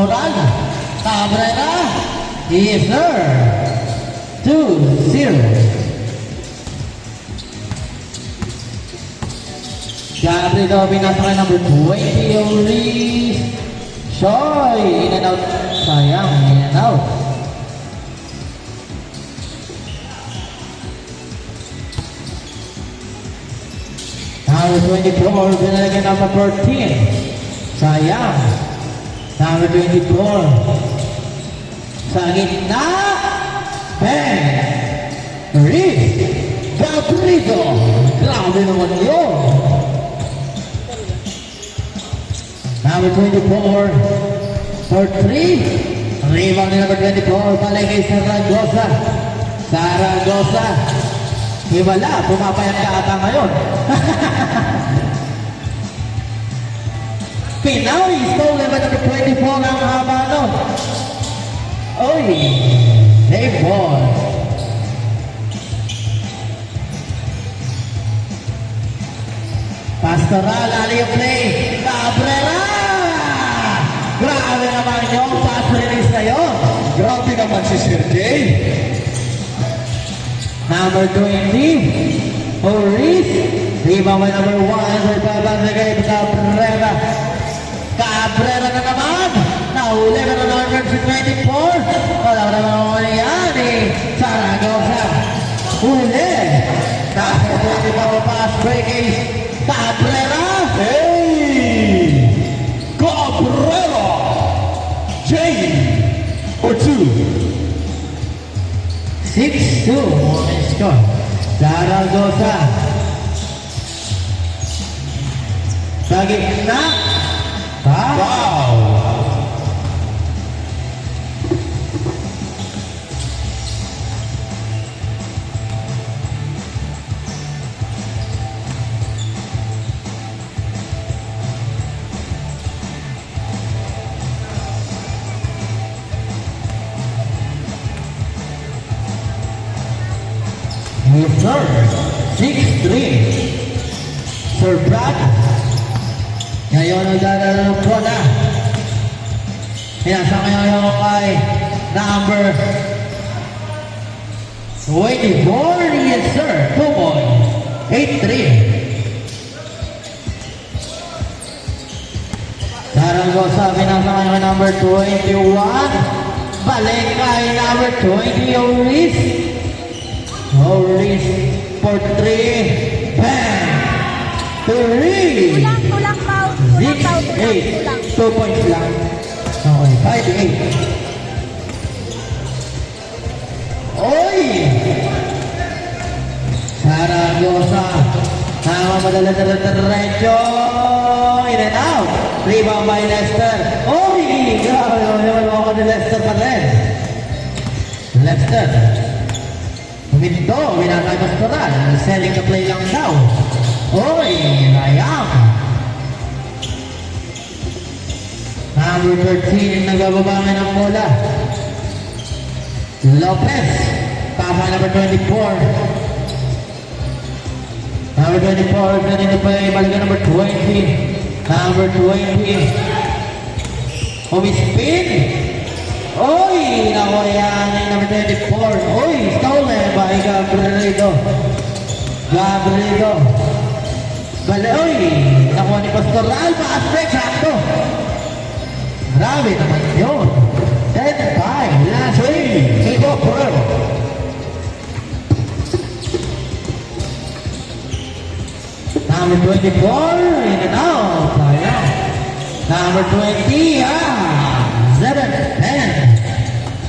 Pastoral. Cabrera. Yes, sir. 2-0. Gabriel binasa kay number 20. Ulrich Choi. In and out. Sayang. In and out. Number 24, binalagyan number 14. Sayang. Number 24. Sa gitna. Ben. Riz. Gabrido. Grabe naman yun. Number 24. For 3. Rebound ni number 24. Balik kay Saragosa. Saragosa. Himala, pumapayat ka ata ngayon. Pinawi, stolen by number 24 ang haba nun. Oy, save ball. Pastoral, alley play. Cabrera! Grabe naman yung pass release na yun. Grabe naman si Sergey. Number 20, Maurice. Rebound by number 1. Nagbabagay Cabrera. Cabrera na naman. Nahuli ka na number 24. Wala ka naman ako yan eh. Saragosa. Huli. Number 24 pass break is Cabrera. Hey! Cabrera! Jane! Or 2. 6-2. Moment score. Saragosa. Sa gitna. Wow! Sir, 6-3. Sir Brad. Ngayon ang dadalawang ko na. Pinasa ngayon kay number 24. Yes, sir. 2 points. 8-3. Saragosa, pinasa ngayon kay number 21. Balik kay number 20. Oris. Oris for 3. Bang! 3. Tulang pau. Tulang pau. 6-8. 2 points lang. Okay, 5-8. Oy! Saragosa. Tama madala na diretso. In and out. Rebound by Lester. Oy! Grabe naman ako ni Lester pa rin. Lester. Huminto. Winatay Pastoral. Selling the play lang daw. Oy! Rayam. Number 13, nagbababa ng bola. Lopez. Tama number 24. Number 24, ganito pa yung balikan number 20. Number 20. Umispin. Oy! Nakuha number 24. Oy! Stolen by Gabriel. Gabriel. Bale, oy! Nakuha ni Pastoral. Pass break. Sakto. Grabe naman yun. 10-5. Last week. Ito, forever. Number 24. In and out. Sayang. Number 20. 7-10.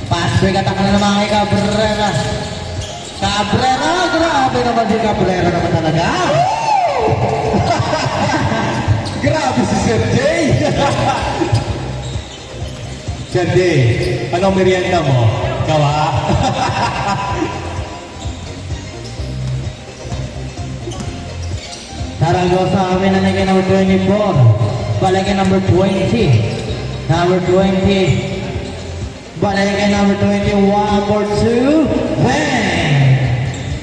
Pass break attack na naman kay Cabrera. Cabrera. Grabe naman si Cabrera naman talaga. Grabe si Sergey! Sergey, anong merienda mo? Kawa? Saragosa kami na naging number 24. Balikin number 20. Number 20. Balikin number 21 for 2. Bang!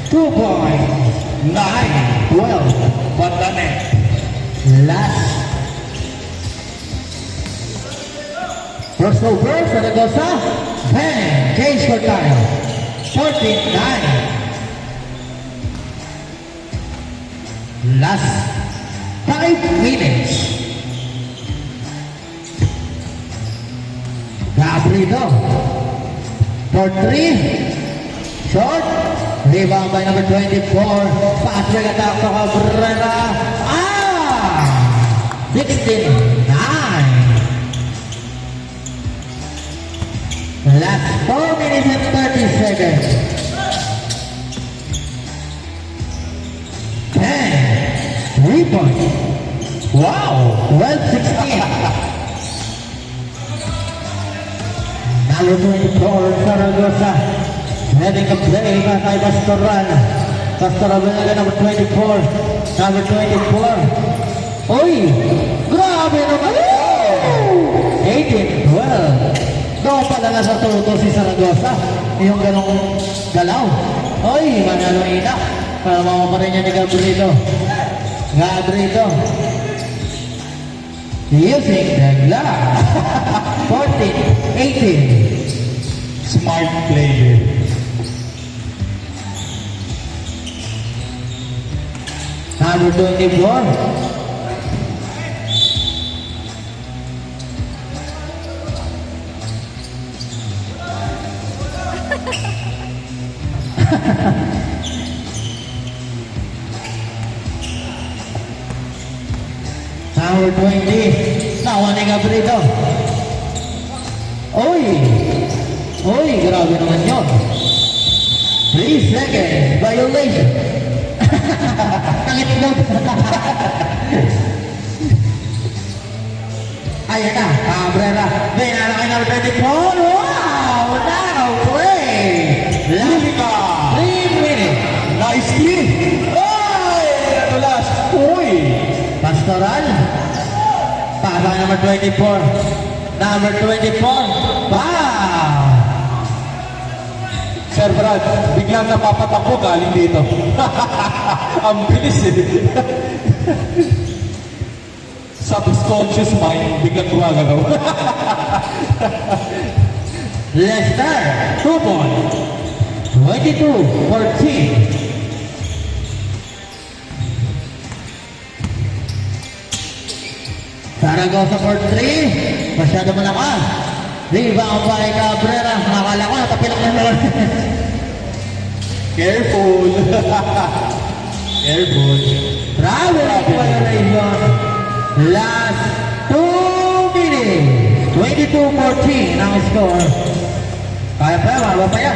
2 points. 9-12. But the net. Last. For Crossover, Zaragoza. Bang! Change for time. 14-9. Last 5 minutes. Gabriel for 3. Short. Rebound by number 24. Patrick attack to Cabrera. 16-9. Last 4 minutes and 30 seconds. 10. 3 points. Wow! 12-16. Number 24, Zaragoza. Having a play by Pastoral. Pastoral with number 24. Number 24. Uy! Grabe naman! 18-12. Doon pala na sa tuto si Zaragoza. Yung ganong galaw. Uy! Manalo ina. Para mamaparin niya ni Gabriel. Gabriel. Using the glass. 14-18. Smart player. Number 24. Number 20. Nawa ni Gabriel. Uy! Uy, grabe naman yun. 3 seconds. Violation. Nangitlog. Ayan na, Cabrera. Binala kay number 24. Wow! Now play! Lika! 3 minutes. Nicely! Ay! Ito last! Uy! Pastoral. Pasa number 24. Number 24. Wow! Sir Brad, biglang napapatakbo galing dito. Ang bilis eh. Subconscious mind, biglang gumagalaw. Leicester, 2 points. 22-14. Zaragoza for 3. Masyado malakas. Rebound by Cabrera. Nakala ko, natapilak na naman. Careful. Careful. Traveling violation. Last 2 minutes. 22-14 ang score. Kaya pa, mababa pa yan.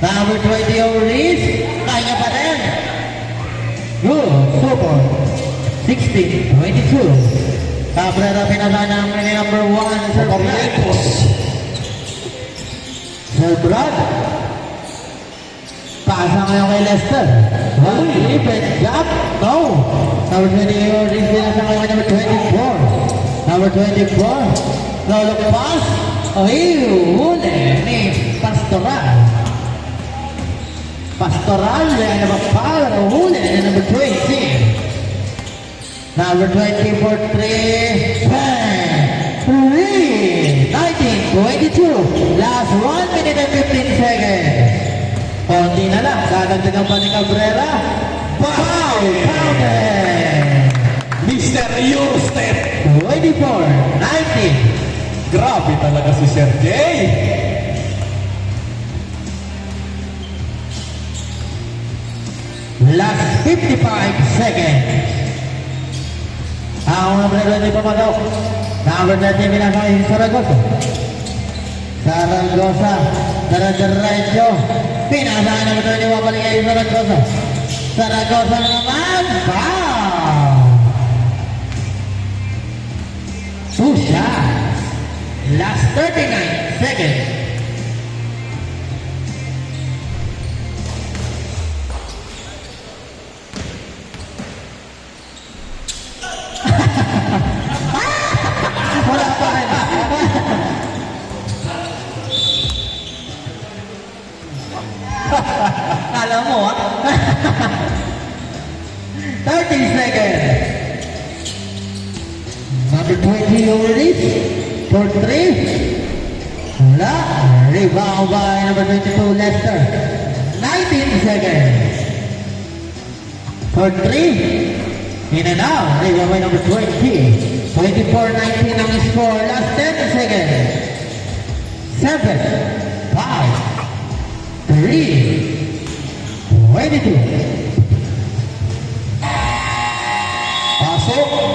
Number 20 Oris. Kaya pa rin. Good. Super. 16-22. Cabrera pinasa ng number 1. Sir Brad. Sir Brad. Pasa ngayon kay Lester. Open gap. No. Number 20 Oris pinasa ngayon kay number 24. Number 24. No look pass. Ay, huli ni Pastoral. Pastoral, may number 5. Huli ni number 20. Number 20 for 3. Bang! 3! 19-22. Last 1 minute and 15 seconds. Konti na lang. Dadagdagan pa ni Cabrera. Wow! Counted! Mr. Eurostep. 24-19. Grabe talaga si Sir Jay. Last 55 seconds. Ang number 20 pumagaw. Number 20 pinasakay si Zaragoza. Zaragoza. Diretso. Pinasakay number 20 wabalik kay Zaragoza. Zaragoza naman. Foul! 2 shots. Last 39 seconds. Wala pa rin. Alam mo, 30 seconds. Number 20 already. for 3. Wala. Rebound by number 22, Lester. 19 seconds. For 3. In and out. Rebound by number 20. 24-19 ang score. Last 10 seconds. 7, 5, 3, 22. Pasok.